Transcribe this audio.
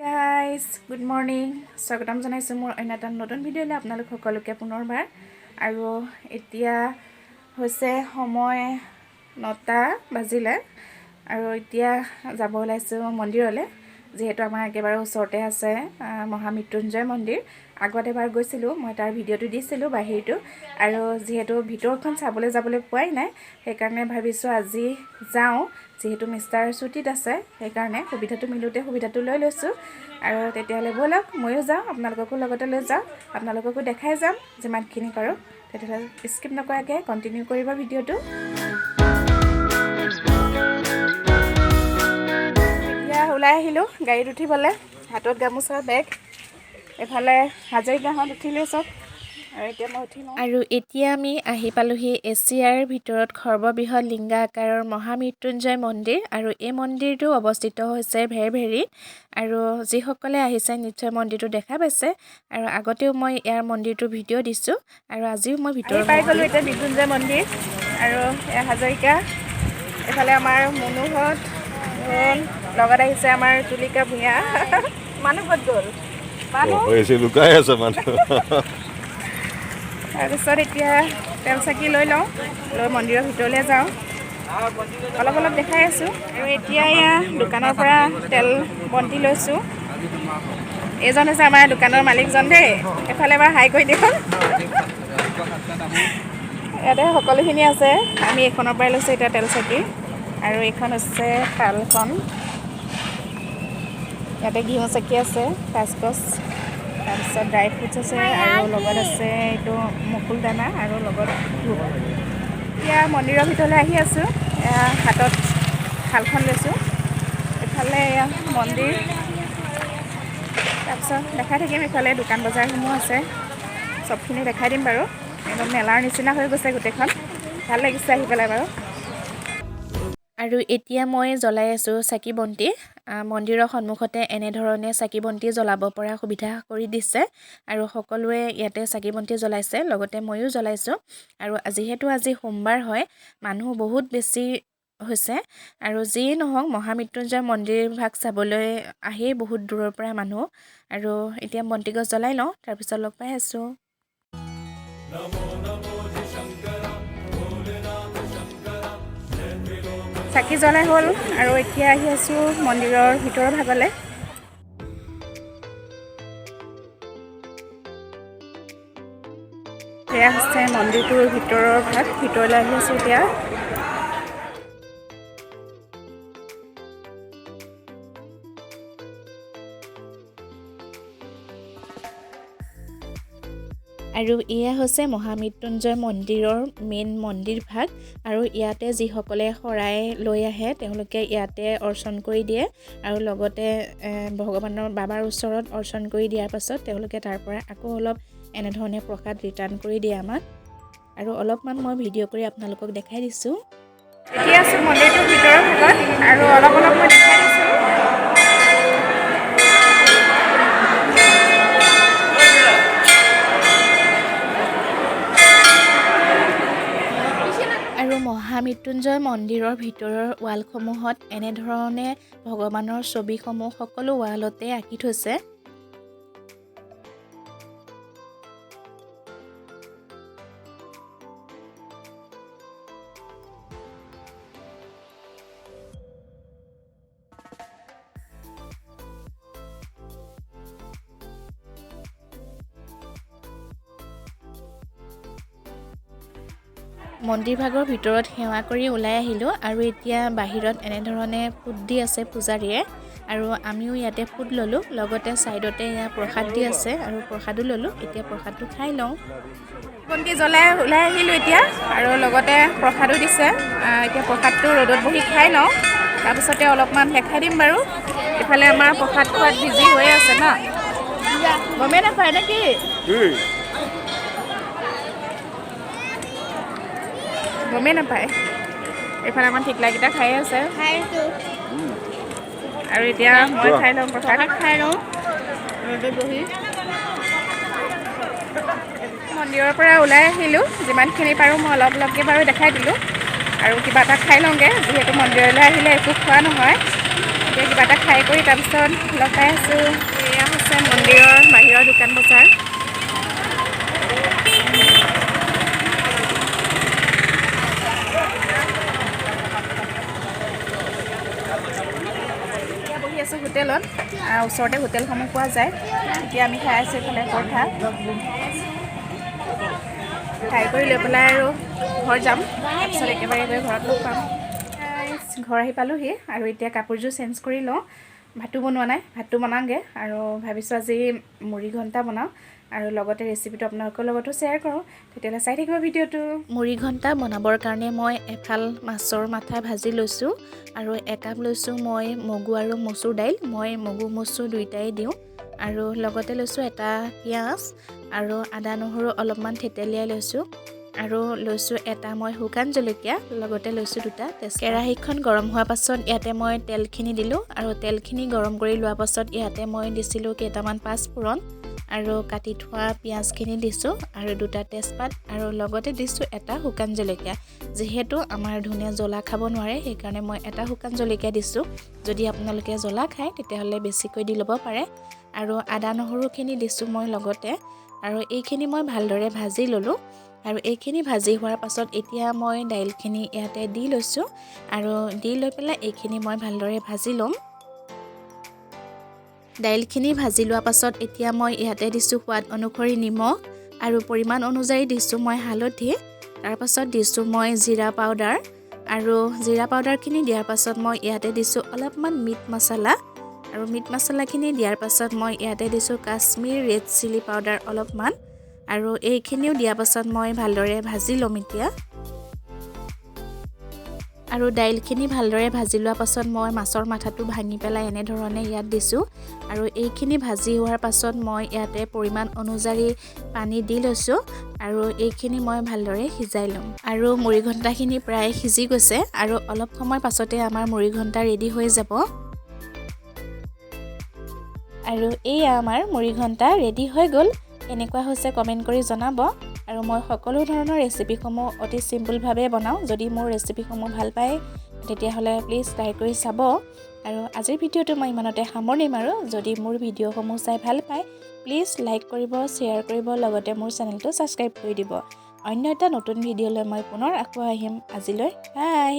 Guys good morning স্বাগতম জনাইছোঁ মোৰ অন্য এটা নতুন ভিডিঅ'লৈ আপোনালোক সকলোকে পুনৰবাৰ। আৰু এতিয়া হৈছে সময় 9টা বাজিলে আৰু এতিয়া যাব ওলাইছোঁ মন্দিৰলৈ, যিহেতু আমাৰ একেবাৰে ওচৰতে আছে মহামৃত্যুঞ্জয় মন্দিৰ। আগত এবাৰ গৈছিলোঁ, মই তাৰ ভিডিঅ'টো দিছিলোঁ বাহিৰটো, আৰু যিহেতু ভিতৰখন চাবলৈ যাবলৈ পোৱাই নাই, সেইকাৰণে ভাবিছোঁ আজি যাওঁ। যিহেতু মিষ্টাৰ ছুটীত আছে, সেইকাৰণে সুবিধাটো মিলোঁতে সুবিধাটো লৈ লৈছোঁ। আৰু তেতিয়াহ'লে ব'লক ময়ো যাওঁ, আপোনালোককো লগতে লৈ যাওঁ, আপোনালোককো দেখাই যাম যিমানখিনি পাৰোঁ। তেতিয়াহ'লে স্কিপ নকৰাকৈ কণ্টিনিউ কৰিব ভিডিঅ'টো। এতিয়া ওলাই আহিলোঁ গাড়ীত উঠিবলৈ, হাতত গামোচা বেগ, এফালে হাজৰিকাহঁত উঠিলোঁ চব, আৰু এতিয়া আমি আহি পালোহি এছিয়াৰ ভিতৰত সৰ্ববৃহৎ লিংগা আকাৰৰ মহামৃত্যুঞ্জয় মন্দিৰ। আৰু এই মন্দিৰটো অৱস্থিত হৈছে ভেৰভেৰিত, আৰু যিসকলে আহিছে নিশ্চয় মন্দিৰটো দেখা পাইছে। আৰু আগতেও মই ইয়াৰ মন্দিৰটোৰ ভিডিঅ' দিছোঁ, আৰু আজিও মই ভিতৰত পাই গ'লোঁ এতিয়া মৃত্যুঞ্জয় মন্দিৰ। আৰু এয়া হাজৰিকা, এইফালে আমাৰ মনোহত লগত আহিছে আমাৰ তুলিকা ভূঞা। মানুহ ক'ত গ'ল? লুকাই আছে মানুহ। তাৰপিছত এতিয়া তেল চাকি লৈ লওঁ, লৈ মন্দিৰৰ ভিতৰলৈ যাওঁ, অলপ অলপ দেখাই আছোঁ। আৰু এতিয়া এয়া দোকানৰ পৰা তেল বন্তি লৈছোঁ। এইজন হৈছে আমাৰ দোকানৰ মালিকজন দেই, এফালে এবাৰ হাই কৰি দিওঁ। ইয়াতে সকলোখিনি আছে, আমি এইখনৰ পৰাই লৈছোঁ এতিয়া তেল চাকি। আৰু এইখন হৈছে শালখন, ইয়াতে ঘিউ চাকি আছে, কাচকচ, তাৰপিছত ড্ৰাই ফ্ৰুটছ আছে, আৰু লগত আছে এইটো মুকুল দানা, আৰু লগত ধূপ। এতিয়া মন্দিৰৰ ভিতৰলৈ আহি আছোঁ, এয়া হাতত শালখন লৈছোঁ, ইফালে এয়া মন্দিৰ, তাৰপিছত দেখাই থাকিম। ইফালে দোকান বজাৰসমূহ আছে, চবখিনি দেখাই দিম বাৰু। একদম মেলাৰ নিচিনা হৈ গৈছে গোটেইখন, ভাল লাগিছে আহি পেলাই বাৰু। আৰু এতিয়া মই জ্বলাই আছোঁ চাকি বন্তি। মন্দিৰৰ সন্মুখতে এনেধৰণে চাকি বন্তি জ্বলাব পৰা সুবিধা কৰি দিছে, আৰু সকলোৱে ইয়াতে চাকি বন্তি জ্বলাইছে, লগতে ময়ো জ্বলাইছোঁ। আৰু যিহেতু আজি সোমবাৰ হয়, মানুহ বহুত বেছি হৈছে, আৰু যিয়ে নহওক মহামৃত্যুঞ্জয় মন্দিৰ ভাগ চাবলৈ আহেই বহুত দূৰৰ পৰা মানুহ। আৰু এতিয়া বন্তিগছ জ্বলাই লওঁ, তাৰপিছত লগ পাই আছোঁ। চাকি জ্বলাই হ'ল, আৰু এতিয়া আহি আছোঁ মন্দিৰৰ ভিতৰৰ ভাগলৈ। এয়া হৈছে মন্দিৰটোৰ ভিতৰৰ ভাগ, ভিতৰলৈ আহি আছোঁ এতিয়া। আৰু এয়া হৈছে মহামৃত্যুঞ্জয় মন্দিৰৰ মেইন মন্দিৰ ভাগ, আৰু ইয়াতে যিসকলে শৰাই লৈ আহে তেওঁলোকে ইয়াতে অৰ্চন কৰি দিয়ে, আৰু লগতে ভগৱানৰ বাবাৰ ওচৰত অৰ্চন কৰি দিয়াৰ পাছত তেওঁলোকে তাৰ পৰা আকৌ অলপ এনেধৰণে প্ৰসাদ ৰিটাৰ্ণ কৰি দিয়ে আমাক। আৰু অলপমান মই ভিডিঅ' কৰি আপোনালোকক দেখাই দিছোঁ। এতিয়া আছোঁ মন্দিৰটোৰ ভিতৰৰ ভাগত, আৰু অলপ অলপ মই দেখাই দিছোঁ। আৰু মহামৃত্যুঞ্জয় মন্দিৰৰ ভিতৰৰ ৱালসমূহত এনেধৰণে ভগৱানৰ ছবিসমূহ সকলো ৱালতে আঁকি থৈছে। মন্দিৰ ভাগৰ ভিতৰত সেৱা কৰি ওলাই আহিলোঁ, আৰু এতিয়া বাহিৰত এনেধৰণে ফুট দি আছে পূজাৰীয়ে, আৰু আমিও ইয়াতে ফুট ল'লোঁ। লগতে ছাইডতে ইয়াত প্ৰসাদ দি আছে, আৰু প্ৰসাদো ল'লোঁ। এতিয়া প্ৰসাদটো খাই লওঁ। বন্তি জ্বলাই ওলাই আহিলোঁ এতিয়া, আৰু লগতে প্ৰসাদো দিছে। এতিয়া প্ৰসাদটো ৰ'দত বহি খাই লওঁ, তাৰপিছতে অলপমান দেখাই দিম বাৰু। ইফালে আমাৰ প্ৰসাদ খোৱাত বিজি হৈ আছে ন, গমেই নাপায় নেকি? গমেই নাপায়। এইফালে আমাৰ ঠিকলাকেইটা খাই আছে, আৰু এতিয়া মই খাই লওঁ, প্ৰসাদ খাই লওঁ ৰ'দত বহি। মন্দিৰৰ পৰা ওলাই আহিলোঁ, যিমানখিনি পাৰোঁ মই অলপ অলপকৈ বাৰু দেখাই দিলোঁ, আৰু কিবা এটা খাই লওঁগৈ, যিহেতু মন্দিৰলৈ আহিলে একো খোৱা নহয়। এতিয়া কিবা এটা খাই কৰি তাৰপিছত লগাই আছোঁ। এয়া হৈছে মন্দিৰৰ বাহিৰৰ দোকান বজাৰ। এতিয়া বহি আছোঁ হোটেলত, ওচৰতে হোটেলসমূহ পোৱা যায়। এতিয়া আমি খাই আছোঁ এইফালে পৰঠা। খাই কৰি লৈ পেলাই আৰু ঘৰ যাম, তাৰপিছত একেবাৰে গৈ ঘৰত লগ পাম। ঘৰ আহি পালোহি আৰু এতিয়া কাপোৰযোৰ চেঞ্জ কৰি লওঁ। ভাতো বনোৱা নাই, ভাতটো বনাওঁগৈ আৰু ভাবিছোঁ আজি মুড়ি ঘণ্টা বনাওঁ আৰু লগতে ৰেচিপিটো আপোনালোকৰ লগতো শ্বেয়াৰ কৰোঁ। তেতিয়াহ'লে চাই থাকিব ভিডিঅ'টো। মুড়ি ঘণ্টা বনাবৰ কাৰণে মই এফাল মাছৰ মাথা ভাজি লৈছোঁ আৰু একাপ লৈছোঁ মই মগু আৰু মচুৰ দাইল। মই মগু মচুৰ দুয়োটাই দিওঁ আৰু লগতে লৈছোঁ এটা পিঁয়াজ আৰু আদা নহৰু অলপমান থেতেলিয়াই লৈছোঁ আৰু লৈছোঁ এটা মই শুকান জলকীয়া, লগতে লৈছোঁ দুটা তেজপাত। কেৰাহীখন গৰম হোৱাৰ পাছত ইয়াতে মই তেলখিনি দিলোঁ আৰু তেলখিনি গৰম কৰি লোৱাৰ পাছত ইয়াতে মই দিছিলোঁ কেইটামান পাঁচফোৰণ আৰু কাটি থোৱা পিঁয়াজখিনি দিছোঁ আৰু দুটা তেজপাত আৰু লগতে দিছোঁ এটা শুকান জলকীয়া। যিহেতু আমাৰ ধুনীয়া জ্বলা খাব নোৱাৰে, সেইকাৰণে মই এটা শুকান জলকীয়া দিছোঁ। যদি আপোনালোকে জ্বলা খায় তেতিয়াহ'লে বেছিকৈ দি ল'ব পাৰে আৰু আদা নহৰুখিনি দিছোঁ মই লগতে আৰু এইখিনি মই ভালদৰে ভাজি ল'লোঁ আৰু এইখিনি ভাজি হোৱাৰ পাছত এতিয়া মই দাইলখিনি ইয়াতে দি লৈছোঁ আৰু দি লৈ পেলাই এইখিনি মই ভালদৰে ভাজি ল'ম। দাইলখিনি ভাজি লোৱাৰ পাছত এতিয়া মই ইয়াতে দিছোঁ সোৱাদ অনুসৰি নিমখ আৰু পৰিমাণ অনুযায়ী দিছোঁ মই হালধি। তাৰপাছত দিছোঁ মই জিৰা পাউডাৰ আৰু জিৰা পাউডাৰখিনি দিয়াৰ পাছত মই ইয়াতে দিছোঁ অলপমান মিট মছলা আৰু মিট মছলাখিনি দিয়াৰ পাছত মই ইয়াতে দিছোঁ কাশ্মীৰ ৰেড চিলি পাউডাৰ অলপমান আৰু এইখিনিও দিয়াৰ পাছত মই ভালদৰে ভাজি ল'ম এতিয়া। আৰু দাইলখিনি ভালদৰে ভাজি লোৱাৰ পাছত মই মাছৰ মাথাটো ভাঙি পেলাই এনেধৰণে ইয়াত দিছোঁ আৰু এইখিনি ভাজি হোৱাৰ পাছত মই ইয়াতে পৰিমাণ অনুযায়ী পানী দি লৈছোঁ আৰু এইখিনি মই ভালদৰে সিজাই ল'ম। আৰু মুড়ি ঘণ্টাখিনি প্ৰায় সিজি গৈছে আৰু অলপ সময় পাছতে আমাৰ মুড়ি ঘণ্টা ৰেডি হৈ যাব। আৰু এইয়া আমাৰ মুড়ি ঘণ্টা ৰেডি হৈ গ'ল। এনেকুৱা হৈছে কমেণ্ট কৰি জনাব আৰু মই সকলো ধৰণৰ ৰেচিপিসমূহ অতি চিম্পুলভাৱে বনাওঁ। যদি মোৰ ৰেচিপিসমূহ ভাল পায় তেতিয়াহ'লে প্লিজ ট্ৰাই কৰি চাব। আৰু আজিৰ ভিডিঅ'টো মই ইমানতে সামৰণি মাৰোঁ। যদি মোৰ ভিডিঅ'সমূহ চাই ভাল পায় প্লিজ লাইক কৰিব, শ্বেয়াৰ কৰিব, লগতে মোৰ চেনেলটো ছাবস্ক্ৰাইব কৰি দিব। অন্য এটা নতুন ভিডিঅ'লৈ মই পুনৰ আকৌ আহিম। আজিলৈ বাই।